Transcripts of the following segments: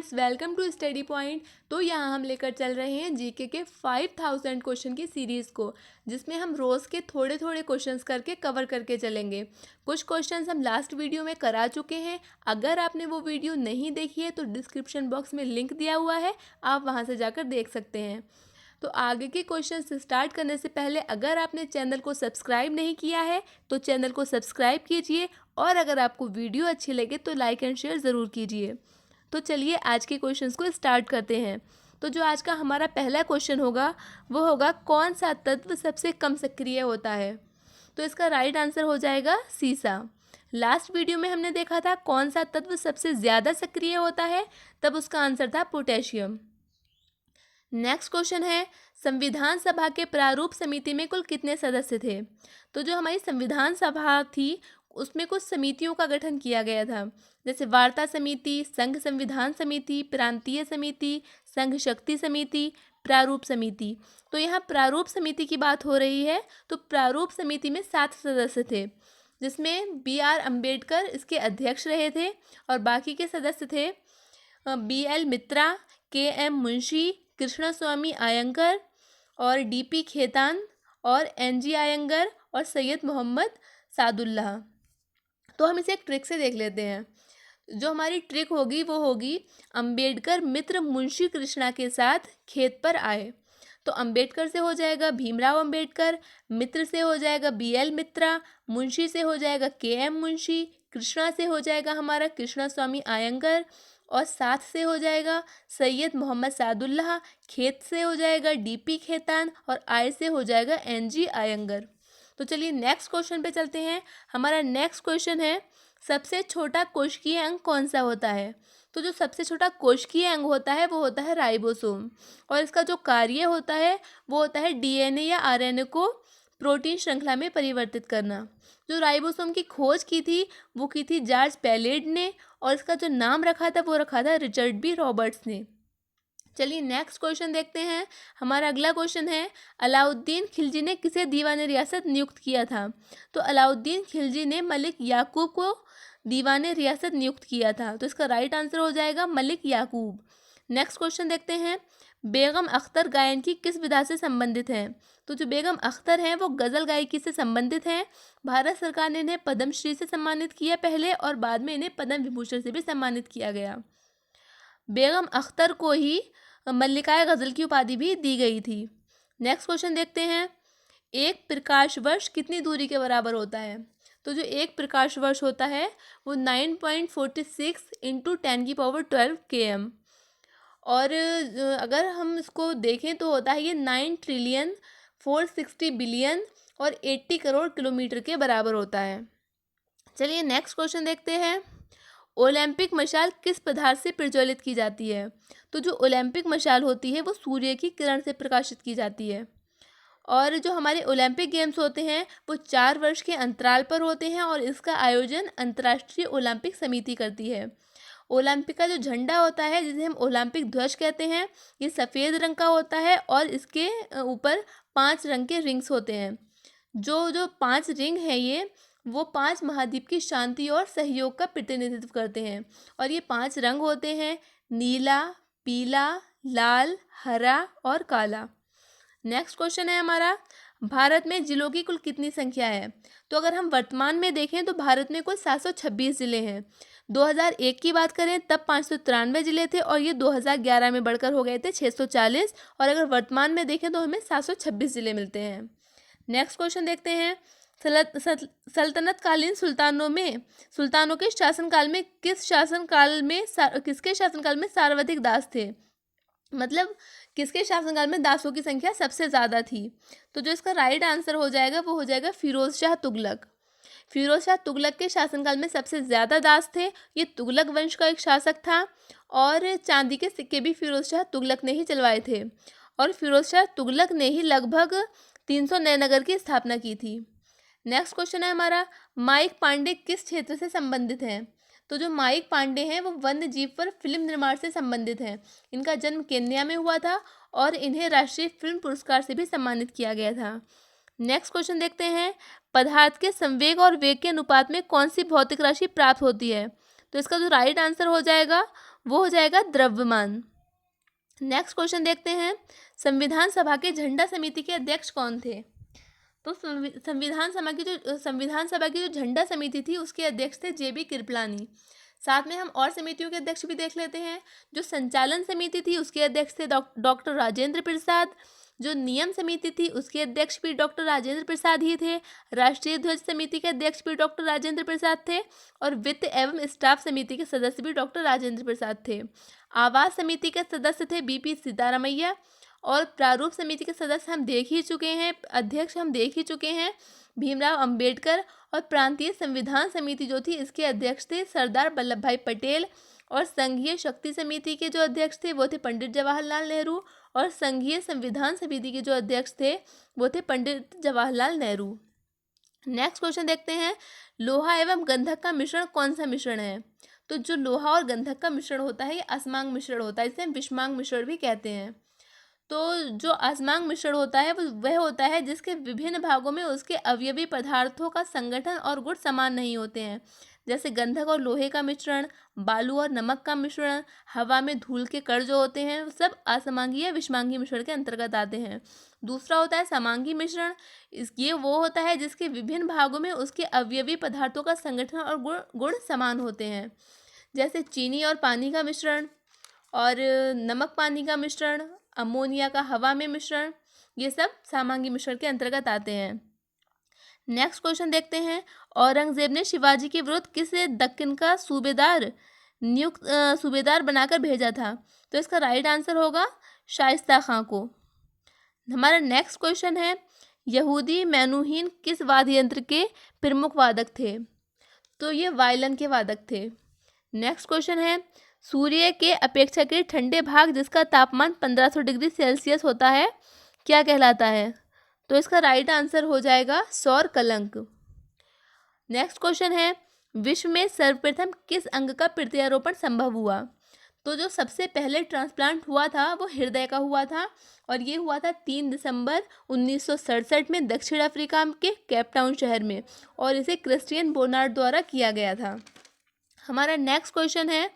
Friends, welcome to study point. तो यहाँ हम लेकर चल रहे हैं जीके के 5000 क्वेश्चन की सीरीज़ को, जिसमें हम रोज़ के थोड़े थोड़े क्वेश्चंस करके कवर करके चलेंगे। कुछ क्वेश्चंस हम लास्ट वीडियो में करा चुके हैं। अगर आपने वो वीडियो नहीं देखी है तो डिस्क्रिप्शन बॉक्स में लिंक दिया हुआ है, आप वहाँ से जाकर देख सकते हैं। तो आगे के क्वेश्चन स्टार्ट करने से पहले अगर आपने चैनल को सब्सक्राइब नहीं किया है तो चैनल को सब्सक्राइब कीजिए, और अगर आपको वीडियो अच्छी लगे तो लाइक एंड शेयर ज़रूर कीजिए। तो चलिए आज के क्वेश्चंस को स्टार्ट करते हैं। तो जो आज का हमारा पहला क्वेश्चन होगा वो होगा, कौन सा तत्व सबसे कम सक्रिय होता है? तो इसका राइट आंसर हो जाएगा सीसा। लास्ट वीडियो में हमने देखा था कौन सा तत्व सबसे ज़्यादा सक्रिय होता है, तब उसका आंसर था पोटेशियम। नेक्स्ट क्वेश्चन है, संविधान सभा के प्रारूप समिति में कुल कितने सदस्य थे? तो जो हमारी संविधान सभा थी उसमें कुछ समितियों का गठन किया गया था, जैसे वार्ता समिति, संघ संविधान समिति, प्रांतीय समिति, संघ शक्ति समिति, प्रारूप समिति। तो यहाँ प्रारूप समिति की बात हो रही है। तो प्रारूप समिति में 7 सदस्य थे, जिसमें BR अम्बेडकर इसके अध्यक्ष रहे थे, और बाकी के सदस्य थे BL मित्रा, KM मुंशी, कृष्णस्वामी अयंगर और DP खेतान और NG अयंगर और सैयद मोहम्मद सादुल्लाह। तो हम इसे एक ट्रिक से देख लेते हैं। जो हमारी ट्रिक होगी वो होगी, अंबेडकर मित्र मुंशी कृष्णा के साथ खेत पर आए। तो अंबेडकर से हो जाएगा भीमराव अंबेडकर, मित्र से हो जाएगा BL मित्रा, मुंशी से हो जाएगा KM मुंशी, कृष्णा से हो जाएगा हमारा कृष्णस्वामी अयंगर, और साथ से हो जाएगा सैयद मोहम्मद सादुल्लाह, खेत से हो जाएगा DP खेतान, और आय से हो जाएगा NG अयंगर। तो चलिए नेक्स्ट क्वेश्चन पे चलते हैं। हमारा नेक्स्ट क्वेश्चन है, सबसे छोटा कोशिकीय अंग कौन सा होता है? तो जो सबसे छोटा कोशिकीय अंग होता है वो होता है राइबोसोम, और इसका जो कार्य होता है वो होता है DNA या RNA को प्रोटीन श्रृंखला में परिवर्तित करना। जो राइबोसोम की खोज की थी वो की थी जॉर्ज पैलेड ने, और इसका जो नाम रखा था वो रखा था रिचर्ड B रॉबर्ट्स ने। चलिए नेक्स्ट क्वेश्चन देखते हैं। हमारा अगला क्वेश्चन है, अलाउद्दीन खिलजी ने किसे दीवान रियासत नियुक्त किया था? तो अलाउद्दीन खिलजी ने मलिक याकूब को दीवान रियासत नियुक्त किया था। तो इसका राइट आंसर हो जाएगा मलिक याकूब। नेक्स्ट क्वेश्चन देखते हैं, बेगम अख्तर गायन की किस विधा से संबंधित हैं? तो जो बेगम अख्तर हैं वो गज़ल गायकी से संबंधित हैं। भारत सरकार ने इन्हें पद्मश्री से सम्मानित किया पहले, और बाद में इन्हें पद्म विभूषण से भी सम्मानित किया गया। बेगम अख्तर को ही मल्लिकाए गज़ल की उपाधि भी दी गई थी। नेक्स्ट क्वेश्चन देखते हैं, एक प्रकाश वर्ष कितनी दूरी के बराबर होता है? तो जो एक प्रकाश वर्ष होता है वो 9.46 × 10⁻12 km, और अगर हम इसको देखें तो होता है ये 9,460,000,000,000 और 80 करोड़ किलोमीटर के बराबर होता है। चलिए नेक्स्ट क्वेश्चन देखते हैं, ओलंपिक मशाल किस पदार्थ से प्रज्वलित की जाती है? तो जो ओलंपिक मशाल होती है वो सूर्य की किरण से प्रकाशित की जाती है। और जो हमारे ओलंपिक गेम्स होते हैं वो 4 वर्ष के अंतराल पर होते हैं, और इसका आयोजन अंतर्राष्ट्रीय ओलंपिक समिति करती है। ओलंपिक का जो झंडा होता है, जिसे हम ओलंपिक ध्वज कहते हैं, ये सफ़ेद रंग का होता है, और इसके ऊपर 5 रंग के रिंग्स होते हैं। जो जो 5 रिंग हैं ये वो 5 महाद्वीप की शांति और सहयोग का प्रतिनिधित्व करते हैं, और ये 5 रंग होते हैं, नीला, पीला, लाल, हरा और काला। नेक्स्ट क्वेश्चन है हमारा, भारत में जिलों की कुल कितनी संख्या है? तो अगर हम वर्तमान में देखें तो भारत में कुल 726 ज़िले हैं। 2001 की बात करें तब 593 ज़िले थे, और ये 2011 में बढ़कर हो गए थे 640, और अगर वर्तमान में देखें तो हमें 726 ज़िले मिलते हैं। नेक्स्ट क्वेश्चन देखते हैं, सल्तनतकालीन सुल्तानों के शासनकाल में किसके शासनकाल में सर्वाधिक दास थे? मतलब किसके शासनकाल में दासों की संख्या सबसे ज़्यादा थी? तो जो इसका राइट आंसर हो जाएगा वो हो जाएगा फिरोज शाह तुगलक। फिरोज शाह तुगलक के शासनकाल में सबसे ज़्यादा दास थे। ये तुगलक वंश का एक शासक था, और चांदी के सिक्के भी फिरोज शाह तुगलक ने ही चलवाए थे, और फिरोज शाह तुगलक ने ही लगभग 300 नए नगर की स्थापना की थी। नेक्स्ट क्वेश्चन है हमारा, माइक पांडे किस क्षेत्र से संबंधित हैं? तो जो माइक पांडे हैं वो वन्य जीव पर फिल्म निर्माण से संबंधित हैं। इनका जन्म केन्या में हुआ था, और इन्हें राष्ट्रीय फिल्म पुरस्कार से भी सम्मानित किया गया था। नेक्स्ट क्वेश्चन देखते हैं, पदार्थ के संवेग और वेग के अनुपात में कौन सी भौतिक राशि प्राप्त होती है? तो इसका जो राइट आंसर हो जाएगा वो हो जाएगा द्रव्यमान। नेक्स्ट क्वेश्चन देखते हैं, संविधान सभा के झंडा समिति के अध्यक्ष कौन थे? तो संविधान सभा की जो झंडा समिति थी उसके अध्यक्ष थे JB कृपलानी। साथ में हम और समितियों के अध्यक्ष भी देख लेते हैं। जो संचालन समिति थी उसके अध्यक्ष थे डॉक्टर राजेंद्र प्रसाद। जो नियम समिति थी उसके अध्यक्ष भी डॉक्टर राजेंद्र प्रसाद ही थे। राष्ट्रीय ध्वज समिति के अध्यक्ष भी डॉक्टर राजेंद्र प्रसाद थे और वित्त एवं स्टाफ समिति के सदस्य भी डॉक्टर राजेंद्र प्रसाद थे। आवास समिति के सदस्य थे BP सीतारामैया और प्रारूप समिति के सदस्य हम देख ही चुके हैं, अध्यक्ष हम देख ही चुके हैं, भीमराव अंबेडकर। और प्रांतीय संविधान समिति जो थी इसके अध्यक्ष थे सरदार वल्लभ भाई पटेल और संघीय शक्ति समिति के जो अध्यक्ष थे वो थे पंडित जवाहरलाल नेहरू और संघीय संविधान समिति के जो अध्यक्ष थे वो थे पंडित जवाहरलाल नेहरू। नेक्स्ट क्वेश्चन देखते हैं, लोहा एवं गंधक का मिश्रण कौन सा मिश्रण है? तो जो लोहा और गंधक का मिश्रण होता है ये असमांग मिश्रण होता है, इसे हम विषमांग मिश्रण भी कहते हैं। तो जो असमांग मिश्रण होता है वह होता है जिसके विभिन्न भागों में उसके अवयवी पदार्थों का संगठन और गुण समान नहीं होते हैं, जैसे गंधक और लोहे का मिश्रण, बालू और नमक का मिश्रण, हवा में धूल के कण जो होते हैं वो सब असमांगी या विषमांगी मिश्रण के अंतर्गत आते हैं। दूसरा होता है समांगी मिश्रण, ये वो होता है जिसके विभिन्न भागों में उसके अवयवी पदार्थों का संगठन और गुण समान होते हैं, जैसे चीनी और पानी का मिश्रण और नमक पानी का मिश्रण, अमोनिया का हवा में मिश्रण, ये सब समांगी मिश्रण के अंतर्गत आते हैं। नेक्स्ट क्वेश्चन देखते हैं, औरंगजेब ने शिवाजी के विरुद्ध किस दक्कन का सूबेदार बनाकर भेजा था? तो इसका राइट आंसर होगा शाइस्ता खां को। हमारा नेक्स्ट क्वेश्चन है, यहूदी मैनुहीन किस वाद्य यंत्र के प्रमुख वादक थे? तो ये वायलिन के वादक थे। नेक्स्ट क्वेश्चन है, सूर्य के अपेक्षाकृत ठंडे भाग जिसका तापमान 1500 डिग्री सेल्सियस होता है क्या कहलाता है? तो इसका राइट आंसर हो जाएगा सौर कलंक। नेक्स्ट क्वेश्चन है, विश्व में सर्वप्रथम किस अंग का प्रत्यारोपण संभव हुआ? तो जो सबसे पहले ट्रांसप्लांट हुआ था वो हृदय का हुआ था और ये हुआ था 3 दिसंबर 1967 में दक्षिण अफ्रीका के केपटाउन शहर में और इसे क्रिस्टियन बोनार्ड द्वारा किया गया था। हमारा नेक्स्ट क्वेश्चन है,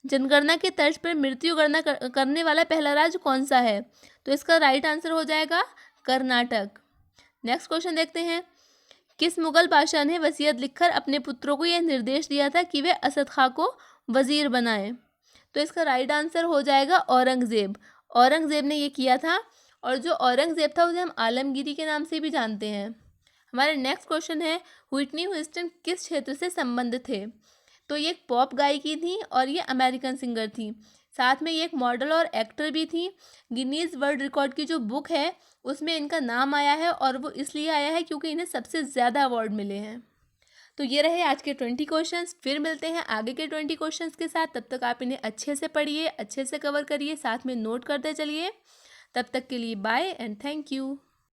जनगणना के तर्ज पर मृत्यु गणना करने वाला पहला राज्य कौन सा है? तो इसका राइट आंसर हो जाएगा कर्नाटक। नेक्स्ट क्वेश्चन देखते हैं, किस मुगल बादशाह ने वसीयत लिखकर अपने पुत्रों को यह निर्देश दिया था कि वे असद खां को वजीर बनाएं? तो इसका राइट आंसर हो जाएगा औरंगजेब। औरंगजेब ने ये किया था और जो औरंगजेब था उसे हम आलमगीरी के नाम से भी जानते हैं। हमारा नेक्स्ट क्वेश्चन है, व्हिटनी ह्यूस्टन किस क्षेत्र से संबंधित थे? तो ये एक पॉप गायिकी थी और ये अमेरिकन सिंगर थी, साथ में ये एक मॉडल और एक्टर भी थी। गिनीज वर्ल्ड रिकॉर्ड की जो बुक है उसमें इनका नाम आया है और वो इसलिए आया है क्योंकि इन्हें सबसे ज़्यादा अवार्ड मिले हैं। तो ये रहे आज के 20 क्वेश्चंस। फिर मिलते हैं आगे के 20 क्वेश्चंस के साथ। तब तक आप इन्हें अच्छे से पढ़िए, अच्छे से कवर करिए, साथ में नोट करते चलिए। तब तक के लिए बाय एंड थैंक यू।